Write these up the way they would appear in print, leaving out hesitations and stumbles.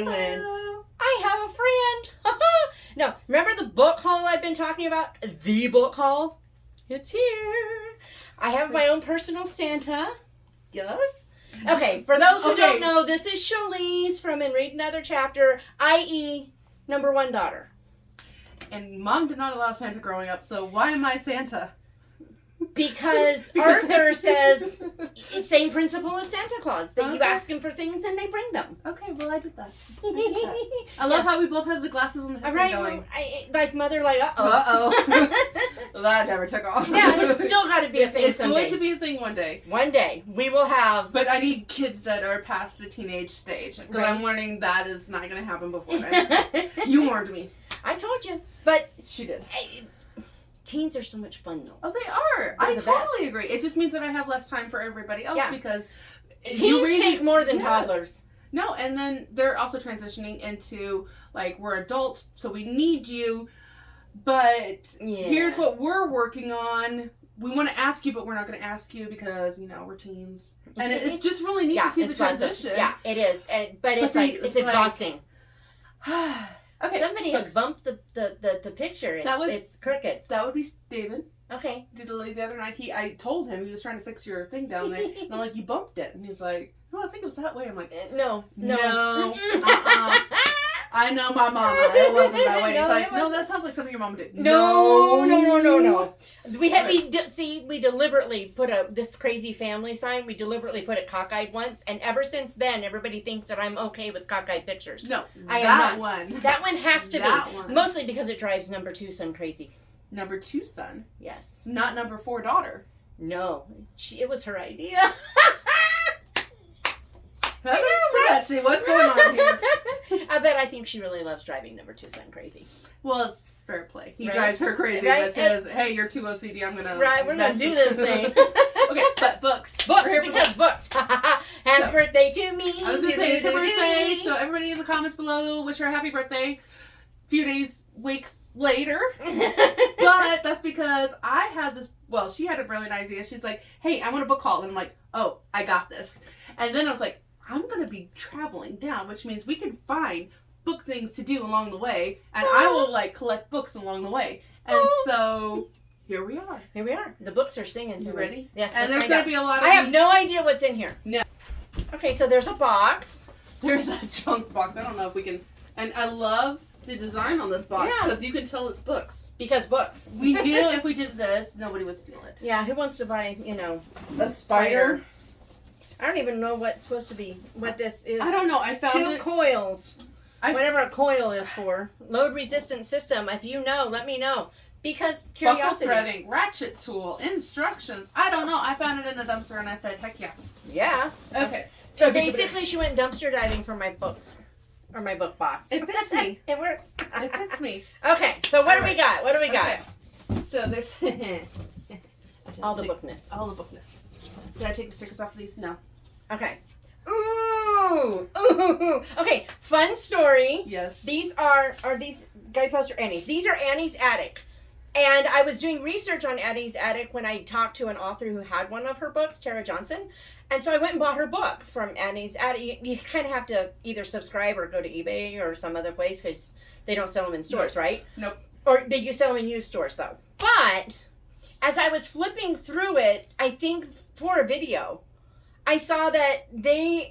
doing? I have a friend. No, remember the book haul I've been talking about? The book haul? It's here. I have my own personal Santa. Yes. Okay, for those who don't know, this is Challice from And Read Another Chapter, i.e. number 1 daughter. And Mom did not allow Santa growing up, so why am I Santa? Because Arthur says, same principle as Santa Claus, that you ask him for things and they bring them. Okay, well, I did that. I love how we both have the glasses on the head going. Like Mother, like, uh-oh. Uh-oh. Well, that never took off. Yeah, it's still got to be a thing someday. It's going to be a thing one day. One day. We will have... But I need kids that are past the teenage stage. Because I'm learning that is not going to happen before then. You warned me. I told you. But... She did. Teens are so much fun, though. Oh, they are. I totally agree. It just means that I have less time for everybody else because... Teens take more than toddlers. No, and then they're also transitioning into, like, we're adults, so we need you, but here's what we're working on. We want to ask you, but we're not going to ask you because, you know, we're teens. And it's just really neat to see the transition. Yeah, it is. But it's exhausting. Okay. Somebody has bumped the picture. It's crooked. That would be David. Okay. The other night, I told him he was trying to fix your thing down there, and I'm like, you bumped it, and he's like, no, I think it was that way. I'm like, no. I know my mama. It wasn't that way. He's like, no, that sounds like something your mom did. No. We deliberately put this crazy family sign. We deliberately put it cockeyed once, and ever since then, everybody thinks that I'm okay with cockeyed pictures. No, I am not. That one has to be. Mostly because it drives number 2 son crazy. Number 2 son? Yes. Not number 4 daughter? No. It was her idea. Let's see what's going on here. I think she really loves driving number 2 son crazy. Well, it's fair play. He drives her crazy with his, hey, you're too OCD, I'm gonna... Right, we're gonna do this thing. Okay, but books. Books. Happy birthday to me. I was gonna say, it's her birthday, so everybody in the comments below, wish her a happy birthday. A few days, weeks later. But that's because I had this, she had a brilliant idea. She's like, hey, I want a book haul. And I'm like, oh, I got this. And then I was like, I'm going to be traveling down, which means we can find book things to do along the way. And I will, collect books along the way. And so, here we are. The books are singing to me. Ready? Yes. And there's going to be a lot of... I have no idea what's in here. No. Okay, so there's a box. There's a junk box. I don't know if we can... And I love the design on this box. Because you can tell it's books. Because books. We knew if we did this, nobody would steal it. Yeah, who wants to buy, a spider? I don't even know what this is. I don't know. I found 2 coils. Whatever a coil is for. Load resistant system. If you know, let me know. Because curiosity. Buckle threading, ratchet tool, instructions. I don't know. I found it in a dumpster and I said, heck yeah. Yeah. Okay. So basically she went dumpster diving for my books. Or my book box. It fits me. It works. It fits me. Okay. So what do we got? Okay. So there's... All the bookness. Did I take the stickers off of these? No. Okay. Ooh. Okay. Fun story. Yes. These are these guideposts or Annie's? These are Annie's attic. And I was doing research on Annie's attic when I talked to an author who had one of her books, Tara Johnson. And so I went and bought her book from Annie's attic. You kind of have to either subscribe or go to eBay or some other place because they don't sell them in stores, right? Nope. Or you sell them in used stores, though. But as I was flipping through it, I think for a video, I saw that the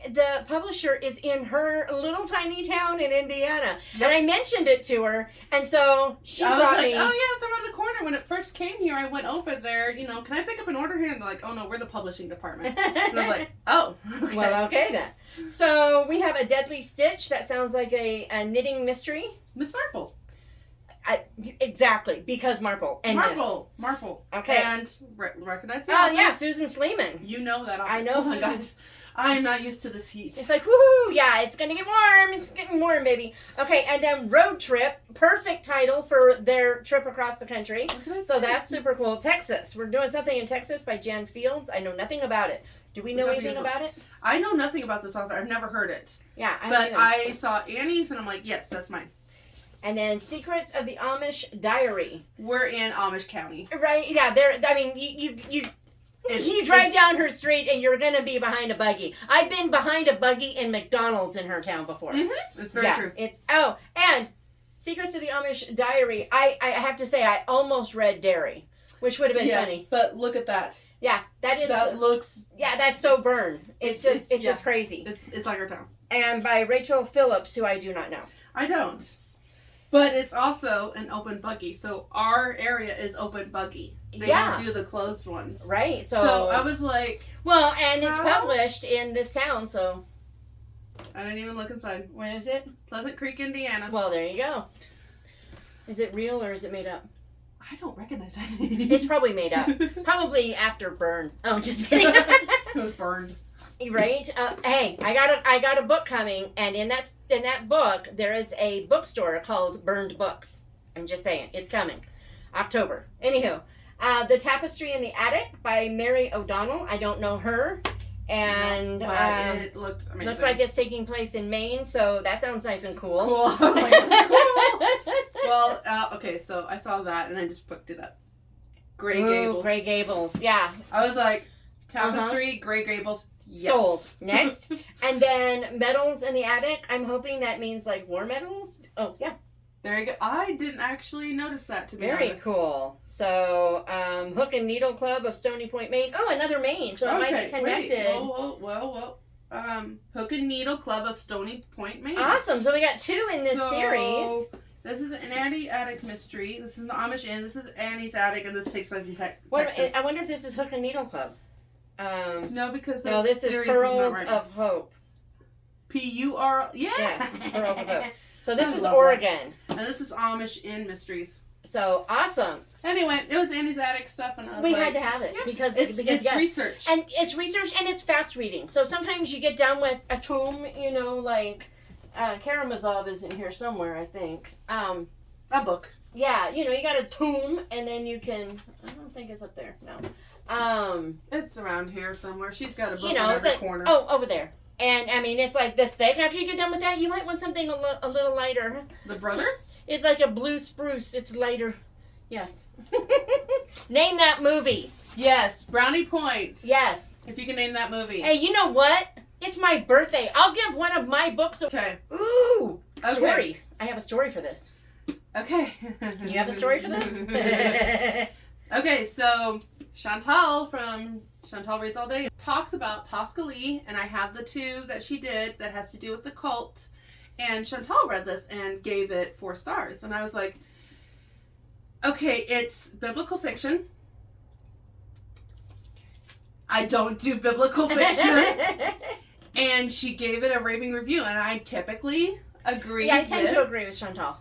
publisher is in her little tiny town in Indiana. Yep. And I mentioned it to her. And so she brought me. Oh, yeah, it's around the corner. When it first came here, I went over there, can I pick up an order here? And they're like, oh, no, we're the publishing department. And I was like, oh, okay. Well, okay then. So we have a Deadly Stitch. That sounds like a knitting mystery. Miss Marple. Exactly, because Marple. And Marple. Okay. And recognize that? Oh, yeah, Susan Sleeman. You know that. I know Susan. Guys, I'm not used to this heat. It's like, woohoo, yeah, it's going to get warm. It's getting warm, baby. Okay, and then Road Trip. Perfect title for their trip across the country. So that's super cool. Texas. We're doing something in Texas by Jen Fields. I know nothing about it. Do we know anything about it? I know nothing about this author. I've never heard it. Yeah. I saw Annie's and I'm like, yes, that's mine. And then Secrets of the Amish Diary. We're in Amish County. Right, yeah, you You drive down her street and you're gonna be behind a buggy. I've been behind a buggy in McDonald's in her town before. Mm-hmm. It's very true. And Secrets of the Amish Diary. I have to say I almost read Derry, which would have been funny. But look at that. Yeah, that looks. Yeah, that's so Bern. It's just crazy. It's like our town. And by Rachel Phillips, who I do not know. I don't. But it's also an open buggy, so our area is open buggy. They don't do the closed ones. Right. So I was like, well, and it's published in this town, so. I didn't even look inside. When is it? Pleasant Creek, Indiana. Well, there you go. Is it real or is it made up? I don't recognize that name. It's probably made up. Probably after Burn. Oh, just kidding. It was burned. Right? Hey, I got a book coming, and in that book there is a bookstore called Burned Books. I'm just saying, it's coming, October. Anywho, The Tapestry in the Attic by Mary O'Donnell. I don't know her, and it looks amazing. Looks like it's taking place in Maine, so that sounds nice and cool. Cool. I was like, that's cool. Well, okay, so I saw that and I just booked it up. Grey Gables. Grey Gables, yeah. I was like, Tapestry, Grey Gables. Yes. Sold. Next. And then Metals in the Attic. I'm hoping that means like war metals. Oh, yeah. There you go. I didn't actually notice that, to be honest. Very cool. So, Hook and Needle Club of Stony Point, Maine. Oh, another Maine. So it might be connected. Wait. Whoa. Hook and Needle Club of Stony Point, Maine. Awesome. So we got 2 in this series. This is an Annie Attic mystery. This is an Amish Inn. This is Annie's Attic, and this takes place in Texas. I wonder if this is Hook and Needle Club. No, because this is Pearls of Hope. P-U-R... Yes, Pearls of Hope. So this is Oregon. And this is Amish Inn Mysteries. So, awesome. Anyway, it was Annie's Attic stuff, and I was we had to have it. Yeah, because it's research. And it's research, and it's fast reading. So sometimes you get done with a tome, like... Karamazov is in here somewhere, I think. A book. Yeah, you got a tome, and then you can... I don't think it's up there. No. It's around here somewhere. She's got a book in every corner. Oh, over there. And, I mean, it's like this thick. After you get done with that, you might want something a little lighter. The Brothers? It's like a blue spruce. It's lighter. Yes. Name that movie. Yes. Brownie points. Yes. If you can name that movie. Hey, you know what? It's my birthday. I'll give one of my books a... Okay. Ooh. Okay. Story. I have a story for this. Okay. You have a story for this? Okay, so Chantal from Chantal Reads All Day talks about Tosca Lee, and I have the 2 that she did that has to do with the cult. And Chantal read this and gave it 4 stars. And I was like, okay, it's biblical fiction. I don't do biblical fiction. And she gave it a raving review, and I typically agree. Yeah, I tend to agree with Chantal.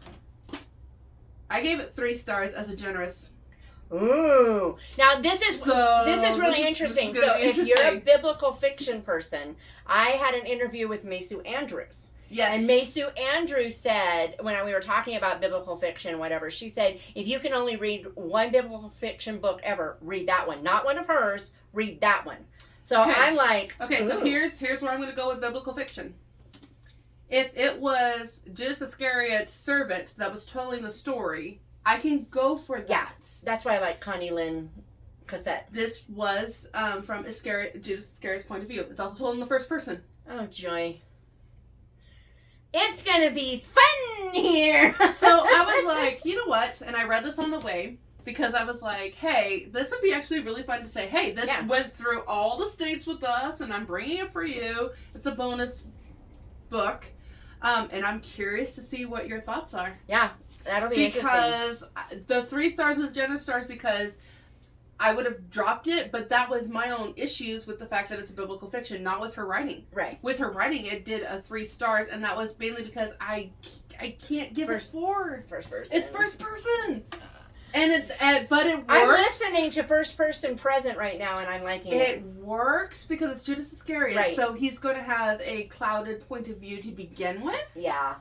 I gave it 3 stars as a generous. Ooh. Now this is really interesting. So if you're a biblical fiction person, I had an interview with Maysu Andrews. Yes. And Maysu Andrews said, when we were talking about biblical fiction, whatever, she said, if you can only read one biblical fiction book ever, read that one. Not one of hers, read that one. So I'm like, okay, ooh. So here's where I'm going to go with biblical fiction. If it was Judas Iscariot's servant that was telling the story, I can go for that. Yeah, that's why I like Connie Lynn Cassette. This was from Judas Iscariot's point of view. It's also told in the first person. Oh, joy. It's going to be fun here. So I was like, you know what? And I read this on the way because I was like, hey, this would be actually really fun to say, hey, this went through all the states with us and I'm bringing it for you. It's a bonus book. And I'm curious to see what your thoughts are. Yeah, that'll be interesting. Because the 3 stars was generous stars because I would have dropped it, but that was my own issues with the fact that it's a biblical fiction, not with her writing. Right. With her writing, it did a 3 stars, and that was mainly because I can't give it 4. First person. It's first person. But it works. I'm listening to first person present right now, and I'm liking it. It works because it's Judas Iscariot, right. So he's going to have a clouded point of view to begin with. Yeah.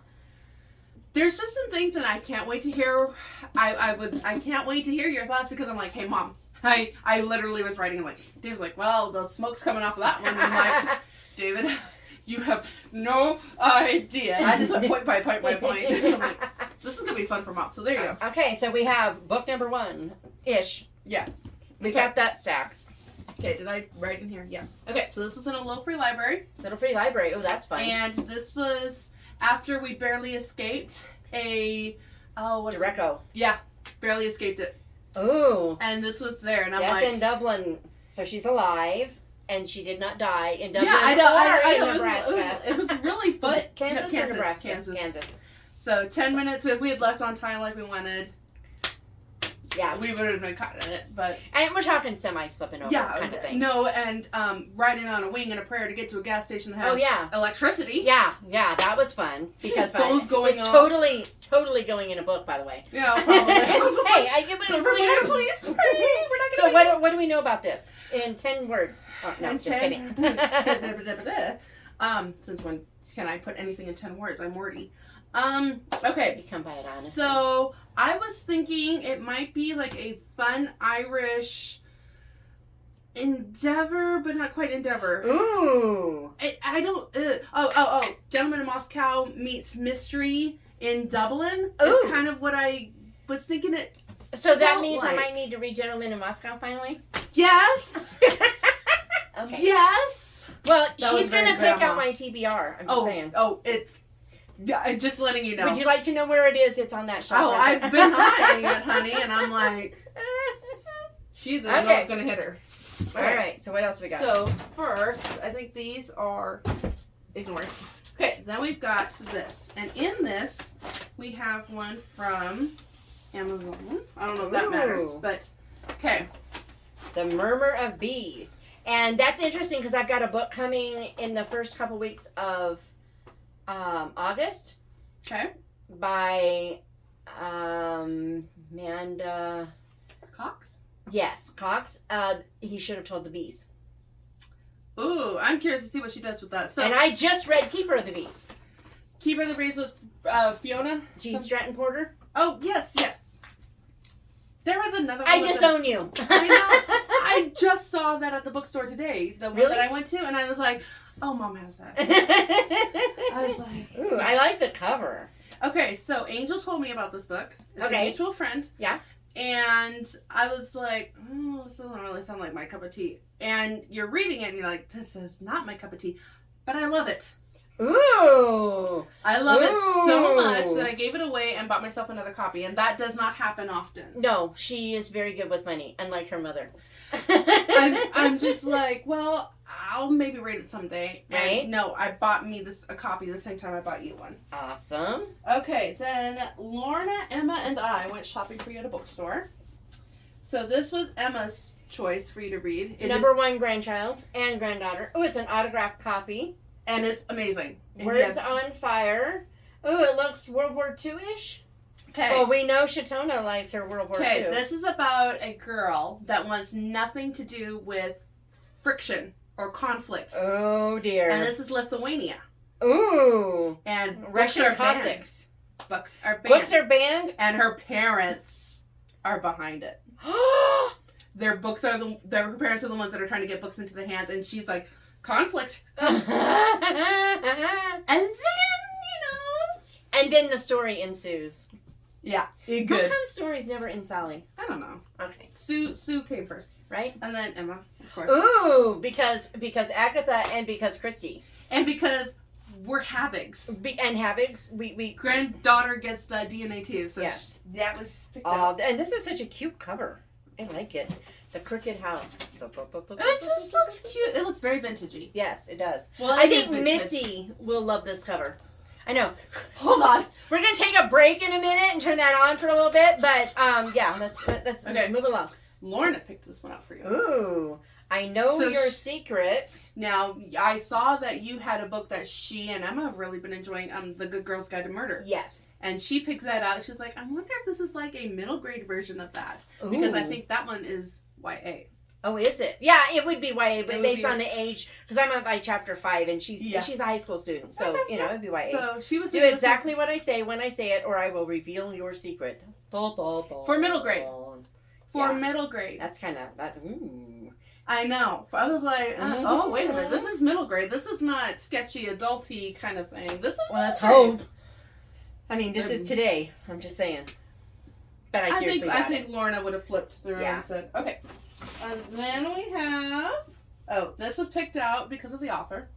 There's just some things, and I can't wait to hear. I can't wait to hear your thoughts because I'm like, hey, Mom. I literally was writing like, Dave's like, well, the smoke's coming off of that one. And I'm like, David, you have no idea. I just went point by point by point. I'm like, this is going to be fun for Mom. So there you go. Okay, so we have book number 1-ish. Yeah. We got that stack. Okay, did I write in here? Yeah. Okay, so this is in a little free library. Little free library. Oh, that's fun. And this was after we barely escaped Direcco. Yeah, barely escaped it. Ooh. And this was there, and I'm Death like... in Dublin. So she's alive, and she did not die in Dublin. Yeah, I know. I in know. Nebraska. It was really fun. Was it Kansas, No, or Nebraska? Kansas. So 10 minutes, if we had left on time like we wanted, yeah, we would have been caught in it. But and we're talking semi-slipping over kind of thing. No, and riding on a wing and a prayer to get to a gas station that has electricity. Yeah, that was fun because phones going it's off. totally going in a book, by the way. Yeah, probably. Hey, I give it everybody, please pray. We're not so gonna what do we know about this in 10 words? Oh, no, just kidding. Since when can I put anything in 10 words? I'm wordy. Okay. You come by it honestly. So I was thinking it might be like a fun Irish endeavor, but not quite endeavor. Ooh. I don't. Gentleman in Moscow meets mystery in Dublin. Ooh. Is kind of what I was thinking. It. So that means I might need to read Gentleman in Moscow finally. Yes. Okay. Yes. Well, That she's was very gonna pick grandma. out my TBR. I'm just saying. Oh, it's. Yeah, just letting you know. Would you like to know where it is? It's on that shelf. Oh, right I've there. been eyeing it, honey, and I'm like, she didn't know I was gonna hit her. All right. So what else we got? So first, I think these are ignored. Okay, then we've got this, and in this we have one from Amazon. I don't know if that matters, but okay. The Murmur of Bees, and that's interesting because I've got a book coming in the first couple weeks of August. Okay. By Amanda Cox. Yes, Cox. He should have told the bees. Ooh, I'm curious to see what she does with that. So, and I just read Keeper of the Bees. Keeper of the Bees was Fiona? Jean Stratton Porter. Oh, yes. There was another one. I disown you. I know. I just saw that at the bookstore today. The one Really? that I went to, and I was like, oh, Mom has that. I was like... Ooh, I like the cover. Okay, so Angel told me about this book. It's a mutual friend. Yeah. And I was like, this doesn't really sound like my cup of tea. And you're reading it and you're like, this is not my cup of tea. But I love it. Ooh. I love it so much that I gave it away and bought myself another copy. And that does not happen often. No, she is very good with money, unlike her mother. I'm just like, well, I'll maybe read it someday. And right? no, I bought me a copy the same time I bought you one. Awesome. Okay, then Lorna, Emma, and I went shopping for you at a bookstore. So this was Emma's choice for you to read. Number one grandchild and granddaughter. Oh, it's an autographed copy. And it's amazing. Words on Fire. Oh, it looks World War II-ish. Okay. Well, we know Shatona likes her World War II. Okay, this is about a girl that wants nothing to do with friction or conflict. Oh, dear. And this is Lithuania. Ooh. And Russian Cossacks. Books are banned. Books are banned? And her parents are behind it. Her parents are the ones that are trying to get books into the hands, and she's like, conflict. And then, And then the story ensues. Yeah, good. How come stories never end Sally? I don't know. Okay. Sue came first. Right? And then Emma, of course. Ooh, because Agatha and because Christy. And because we're Havigs. And Havigs, we granddaughter gets the DNA too, so yes. That was picked up. And this is such a cute cover. I like it. The Crooked House. It just looks cute. It looks very vintagey. Yes, it does. Well, I think Mitzi will love this cover. I know. Hold on. We're going to take a break in a minute and turn that on for a little bit, but yeah, let's okay. Move along. Lorna picked this one out for you. Ooh. I know your secret. Now, I saw that you had a book that she and Emma have really been enjoying, The Good Girl's Guide to Murder. Yes. And she picked that out. She's like, I wonder if this is like a middle grade version of that. Ooh. Because I think that one is YA. Oh, is it? Yeah, it would be YA, but based on the age, because I'm on by chapter 5, and she's a high school student, so it'd be YA. So she was do exactly what I say when I say it, or I will reveal your secret. For middle grade. Middle grade. That's kind of that. Ooh. I know. I was like, oh wait a minute, this is middle grade. This is not sketchy, adulty kind of thing. This is. Well, let's hope. I mean, this is today. I'm just saying. But I seriously doubt I think Lorna would have flipped through and said, okay. And then we have, this was picked out because of the author.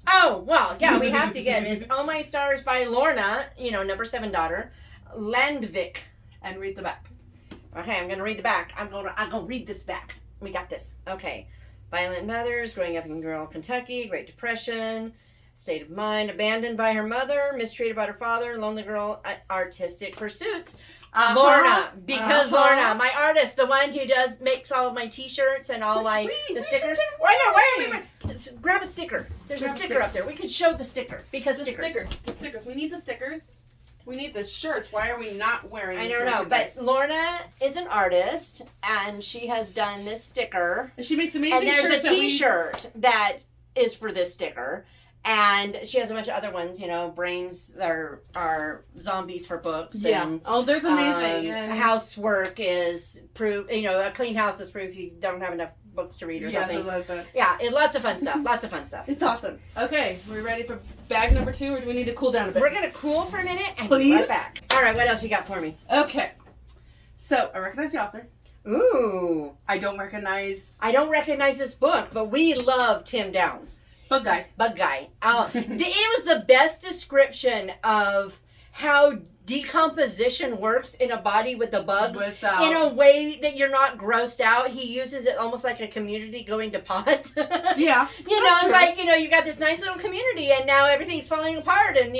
Oh, well, yeah, we have to get it. It's Oh My Stars by Lorna, number 7 daughter, Landvik. And read the back. Okay, I'm going to read the back. I'm going to read this back. We got this. Okay. Violent mothers, growing up in rural Kentucky, Great Depression, state of mind, abandoned by her mother, mistreated by her father, lonely girl, artistic pursuits. Lorna, because Lorna, my artist, the one who makes all of my t-shirts and all the stickers. Wait, grab a sticker. There's a sticker up there. We could show the sticker because the stickers. We need the stickers. We need the shirts. Why are we not wearing? I don't know, but Lorna is an artist and she has done this sticker. And she makes amazing shirts. And there's a t-shirt that is for this sticker. And she has a bunch of other ones, brains are zombies for books. Yeah. And, there's amazing. Housework is proof, a clean house is proof you don't have enough books to read or something. Like that. Yeah, lots of fun stuff. It's awesome. Okay, we ready for bag number 2 or do we need to cool down a bit? We're going to cool for a minute and be right back. All right, what else you got for me? Okay. So, I recognize the author. Ooh. I don't recognize this book, but we love Tim Downs. Bug Guy. Oh, it was the best description of how decomposition works in a body with the bugs in a way that you're not grossed out. He uses it almost like a community going to pot. Yeah. It's like, you got this nice little community and now everything's falling apart and,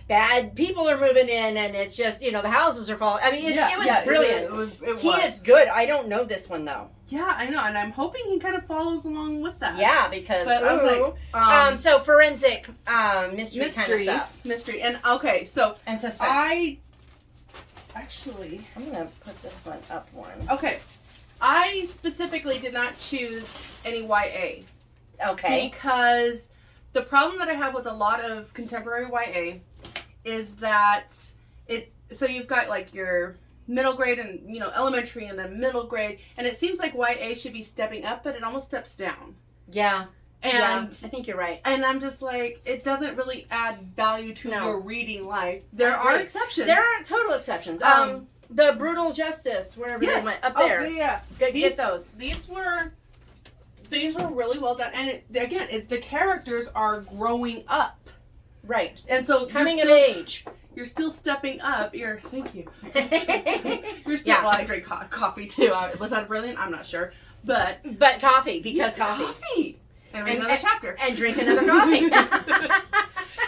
bad people are moving in and it's just, the houses are falling. I mean, it was brilliant. It was. He is good. I don't know this one though. Yeah, I know, and I'm hoping he kind of follows along with that. Yeah, because I was like, so forensic mystery kind of stuff. Mystery, and okay, so and suspense. I'm gonna put this one up one. Okay, I specifically did not choose any YA. Okay. Because the problem that I have with a lot of contemporary YA is that so you've got like your middle grade and elementary and then middle grade, and it seems like YA should be stepping up, but it almost steps down. Yeah. And I think you're right. And I'm just like, it doesn't really add value to your reading life. There are exceptions. There are total exceptions. The Brutal Justice, wherever they went, up there. Yeah. Get those. These were really well done, and the characters are growing up. Right. And so coming of age. You're still stepping up. Thank you. You're still. Well, I drank coffee too. Was that brilliant? I'm not sure, but coffee because coffee. And read another chapter and drink another coffee.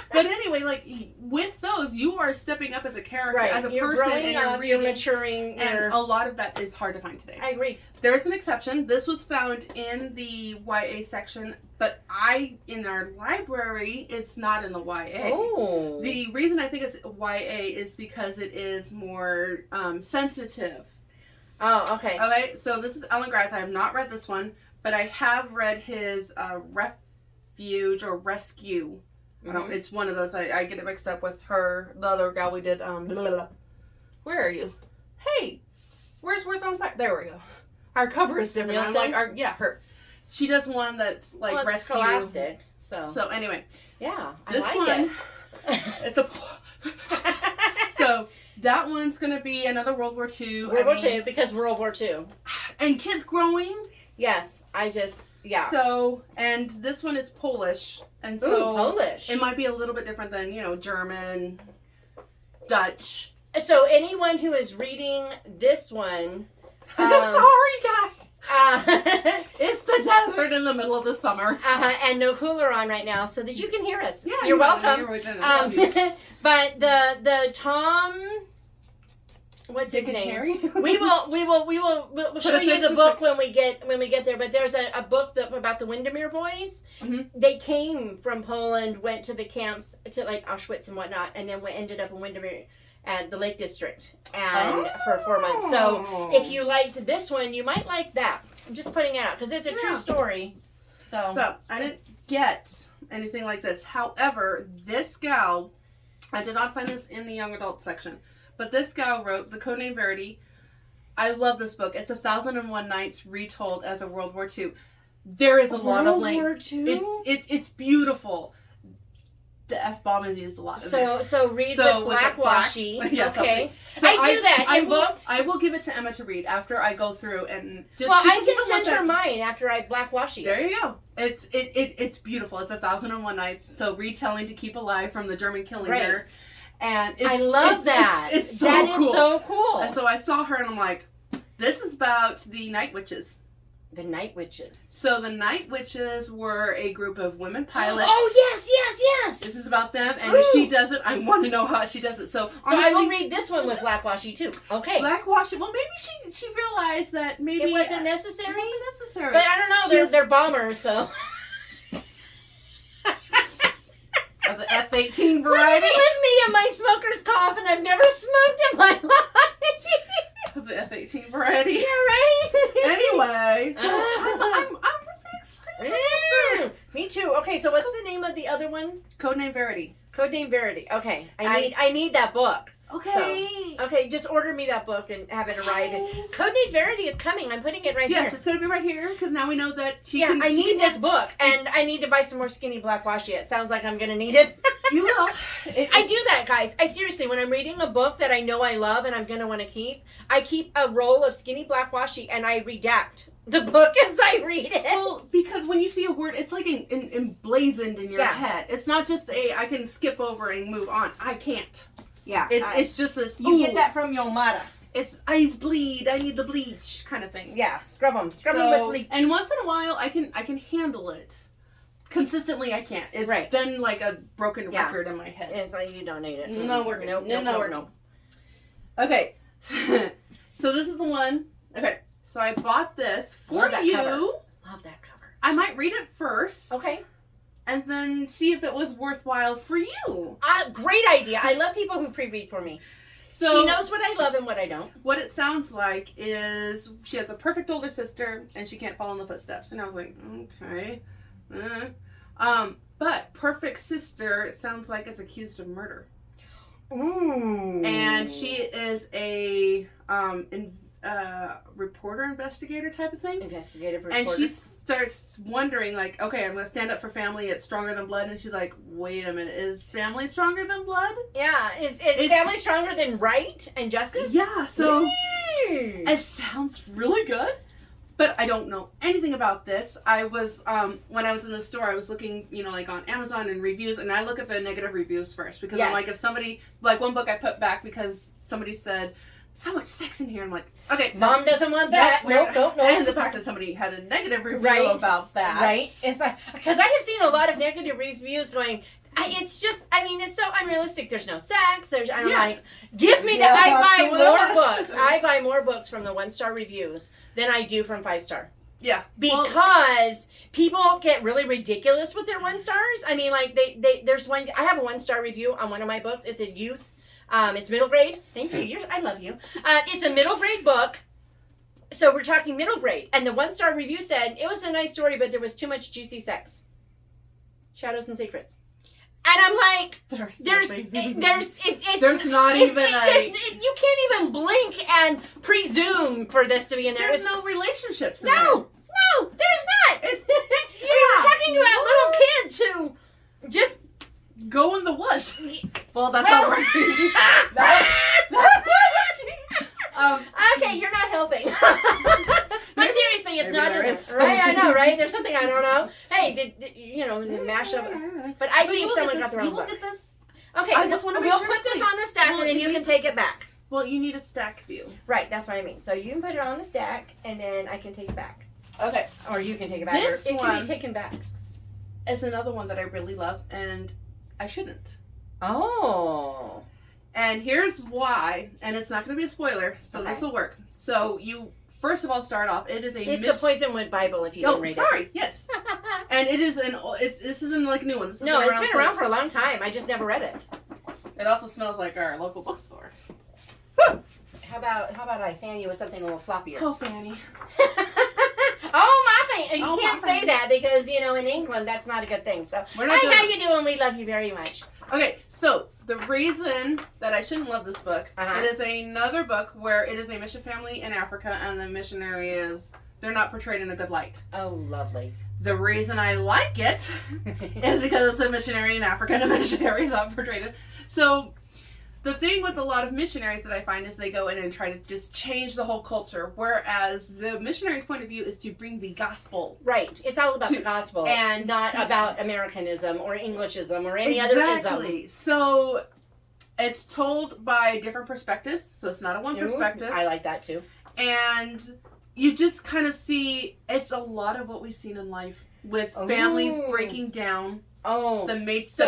But anyway, like with those, you are stepping up as a character, as a you're person, and you're you're maturing. And a lot of that is hard to find today. I agree. There's an exception. This was found in the YA section, but in our library, it's not in the YA. Oh. The reason I think it's YA is because it is more sensitive. Oh, okay. Okay, so this is Ellen Grice. I have not read this one, but I have read his Refuge or Rescue. Mm-hmm. It's one of those. I get it mixed up with her, the other gal we did. Where are you? Hey, where's Words on Fire? There we go. Our cover is different. I'm like, her. She does one that's like rescue. Scholastic. So anyway, yeah, this one. It's a. So that one's gonna be another World War II. World War II because World War II. And kids growing. Yes, So, and this one is Polish, and so Polish. It might be a little bit different than German, Dutch. So anyone who is reading this one, I'm sorry, guys. It's the desert in the middle of the summer, and no cooler on right now, so that you can hear us. Yeah, you're welcome. But the Tom. What's his name? Harry? We'll show you the book when we get there. But there's a book about the Windermere boys. Mm-hmm. They came from Poland, went to the camps to like Auschwitz and whatnot, and then ended up in Windermere at the Lake District and for 4 months. So if you liked this one, you might like that. I'm just putting it out because it's a true story. So I didn't get anything like this. However, this gal, I did not find this in the young adult section. But this gal wrote The Codename Verity. I love this book. It's 1001 Nights retold as a World War II. There is a lot of World War II? It's beautiful. the F-bomb is used a lot. So read with black washi. Yes, okay. So I do that in books. I will give it to Emma to read after I go through and just. Well, I can send her mine after I black washi. There you go. It's beautiful. It's 1,001 Nights. So retelling to keep alive from the German killing her, and I love that. It's so that cool. is so cool. And so I saw her and I'm like, this is about the Night Witches. The Night Witches. So the Night Witches were a group of women pilots. Oh, yes. This is about them, and if she does it, I want to know how she does it. So I will read this one with black washi too. Okay. Black washi. Well, maybe she realized that maybe it wasn't necessary. It wasn't necessary. But I don't know. They're bombers, so. Of the F-18 variety. What is it with me and my smoker's cough, and I've never smoked in my life. Of the F-18 variety. Yeah, right? Anyway, so I'm really excited about this. Me too. Okay, so what's the name of the other one? Codename Verity. Codename Verity. Okay, I need that book. Okay. So, okay, just order me that book and have it arrive. Codename Verity is coming. I'm putting it right here. Yes, it's going to be right here because now we know that I need this book, and I need to buy some more skinny black washi. It sounds like I'm going to need it. You will. I do that, guys. I seriously, when I'm reading a book that I know I love and I'm going to want to keep, I keep a roll of skinny black washi and I redact the book as I read it. Well, because when you see a word, it's like emblazoned in your head. It's not just I can skip over and move on. I can't. Yeah. It's just this. You get that from your mother. It's eyes bleed. I need the bleach kind of thing. Yeah. Scrub them with bleach. And once in a while, I can handle it. Consistently, I can't. It's then like a broken record in my head. It's like you don't need it. No, we're good. No. Okay. So this is the one. Okay. So I bought this for you. Love that cover. I might read it first. Okay. And then see if it was worthwhile for you. Great idea. I love people who pre-read for me. So she knows what I love and what I don't. What it sounds like is she has a perfect older sister and she can't follow in the footsteps. And I was like, okay. But perfect sister sounds like is accused of murder. Ooh. And she is a reporter, investigator type of thing. Investigative reporter. And she starts wondering, like, okay, I'm going to stand up for family. It's stronger than blood. And she's like, wait a minute. Is family stronger than blood? Yeah. Is family stronger than right and justice? Yeah. So it sounds really good. But I don't know anything about this. I was, when I was in the store, I was looking, like on Amazon and reviews, and I look at the negative reviews first. Because I'm like, if somebody, like one book I put back because somebody said, so much sex in here. I'm like, okay. Mom doesn't want that. Nope. And the fact that somebody had a negative review about that. Right. It's like, because I have seen a lot of negative reviews going, it's just, it's so unrealistic. There's no sex. I'm like, give me that. I buy more books. I buy more books from the 1-star reviews than I do from 5-star. Yeah. Because people get really ridiculous with their 1 stars. There's one, I have a 1-star review on one of my books. It's a youth, it's middle grade. Thank you. I love you. It's a middle grade book. So we're talking middle grade. And the 1-star review said, it was a nice story, but there was too much juicy sex. Shadows and secrets. And I'm like, there's not even you can't even blink and presume for this to be in there. There's no relationships in No, there's not. We're talking about little kids who just go in the woods. Well, that's not working. That's not working. Okay, you're not helping. But seriously, it's not in this. Right, I know, right? There's something I don't know. Hey, the mash up. But I think someone got the wrong book. Look at this. Okay, I just want to make we'll sure put this on the stack and then you can take it back. Well, you need a stack view. Right, that's what I mean. So you can put it on the stack and then I can take it back. Okay. Or you can take it back. This it one can be taken back. Is another one that I really love and I shouldn't. Oh. And here's why, and it's not going to be a spoiler, so this will work. So you first of all start off. It is It's the Poisonwood Bible. If you didn't read it. Oh, sorry. Yes. And it is this isn't like a new one. This no, it's been around for a long time. I just never read it. It also smells like our local bookstore. Woo! How about I fan you with something a little floppier? Oh, Fanny. Oh, my Fanny. You can't say that because in England that's not a good thing. So I know you do, and we love you very much. Okay, so the reason that I shouldn't love this book, it is another book where it is a mission family in Africa, and the missionary they're not portrayed in a good light. Oh, lovely. The reason I like it is because it's a missionary in Africa and a missionary is not portrayed. So the thing with a lot of missionaries that I find is they go in and try to just change the whole culture, whereas the missionary's point of view is to bring the gospel. Right. It's all about the gospel and not about Americanism or Englishism or any other ism. Exactly. So it's told by different perspectives, so it's not a one perspective. I like that too. And you just kind of see it's a lot of what we've seen in life with families breaking down. Oh, the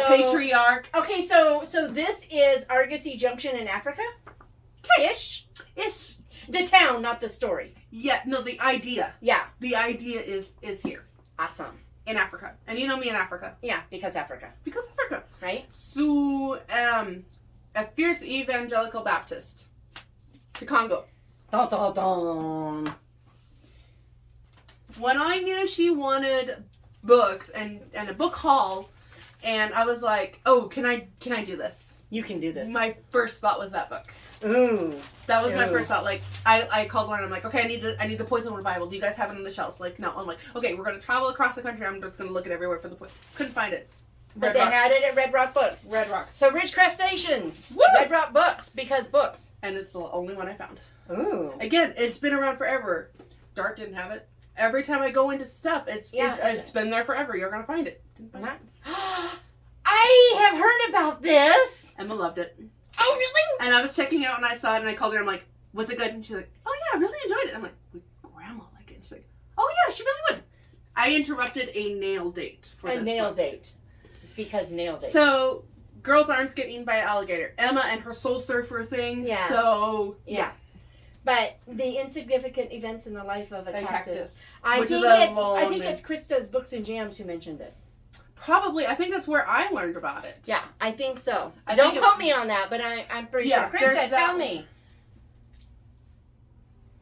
patriarch. Okay, so this is Argosy Junction in Africa? Ish. The town, not the story. Yeah, no, the idea. Yeah. The idea is here. Awesome. In Africa. And you know me in Africa. Yeah, because Africa. Because Africa. Right? So, a fierce evangelical Baptist to Congo. Dun, dun, dun. When I knew she wanted books and a book haul, and I was like, oh, can I do this? You can do this. My first thought was that book. Ooh. That was my first thought. Like, I called one and I'm like, okay, I need the Poison Word Bible. Do you guys have it on the shelves? Like, no. I'm like, okay, we're going to travel across the country. I'm just going to look at everywhere for the Poison. Couldn't find it. But they had it at Red Rock Books. Red Rock. So Ridgecrest Stations. Woo! Red Rock Books, because books. And it's the only one I found. Ooh. Again, it's been around forever. Dart didn't have it. Every time I go into stuff, it's been there forever. You're going to find it. I have heard about this. Emma loved it. Oh, really? And I was checking out and I saw it and I called her. I'm like, was it good? And she's like, oh yeah, I really enjoyed it. I'm like, would Grandma like it? And she's like, oh yeah, she really would. I interrupted a nail date for this nail book. date. Because nail date. So, girls' arms get eaten by an alligator. Emma and her soul surfer thing. Yeah. So, yeah. But the insignificant events in the life of a cactus. I think it's Krista's Books and Jams who mentioned this. Probably. I think that's where I learned about it. Yeah, I think so. Don't quote me on that, but I'm pretty sure. Krista, tell me.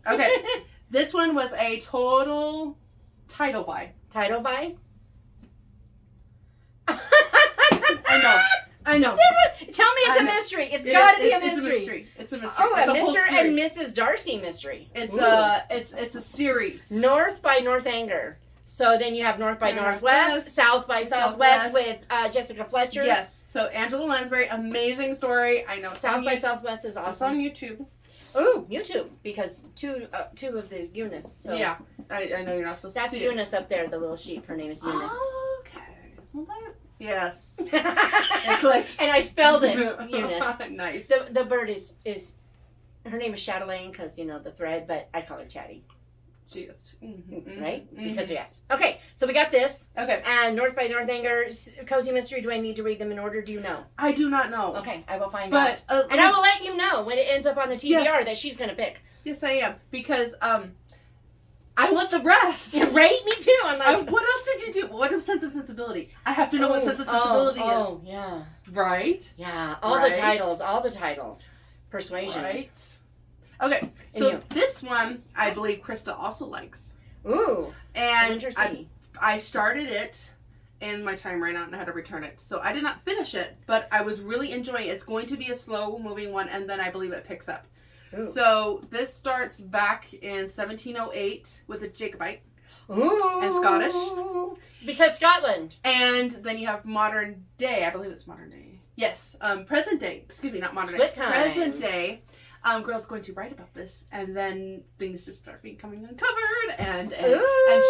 Okay. This one was a total title buy. Title buy? I know. Tell me it's a mystery. It's got to be a mystery. It's a mystery. Oh, it's a Mr. and Mrs. Darcy mystery. It's a series. North by Northanger. So then you have North by Northwest, South by Southwest with Jessica Fletcher. Yes. So Angela Lansbury, amazing story. I know. South by Southwest is awesome. It's on YouTube. Ooh, YouTube, because two of the Eunice. So yeah, I know you're not supposed to see That's Eunice up there, the little sheep. Her name is Eunice. Oh, okay. Well, yes. It clicked. And I spelled it, Eunice. Nice. The bird is her name is Chatelaine because, the thread, but I call her Chatty. She is. Mm-hmm. Right? Mm-hmm. Because yes. Okay, so we got this. Okay. And North by Northanger, Cozy Mystery. Do I need to read them in order? Do you know? I do not know. Okay, I will find out. And I will let you know when it ends up on the TBR that she's going to pick. Yes, I am. Because, I want the rest. Right? Me too. I'm like, what else did you do? What of Sense and Sensibility? I have to know what Sense and Sensibility is. Oh, yeah. Right? Yeah. All the titles. Persuasion. Right. Okay. So this one, I believe Krista also likes. Ooh. And I started it and my time ran out and I had to return it. So I did not finish it, but I was really enjoying it. It's going to be a slow moving one and then I believe it picks up. Ooh. So this starts back in 1708 with a Jacobite. Ooh. And Scottish. Because Scotland. And then you have modern day. I believe it's modern day. Yes. Present day. Excuse me, not modern Split day. Time. Present day. Girl's going to write about this. And then things just start becoming uncovered. And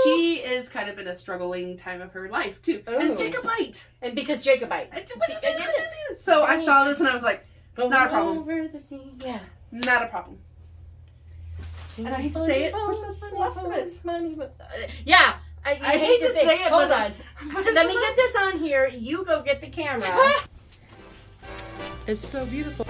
she is kind of in a struggling time of her life, too. Ooh. And Jacobite. And because Jacobite. So I saw this and I was like, not a problem. Over the sea. Yeah. Not a problem. And I hate to say it, but that's the last of it. Yeah. I hate to say it. Hold on. Let me get this on here. You go get the camera. It's so beautiful.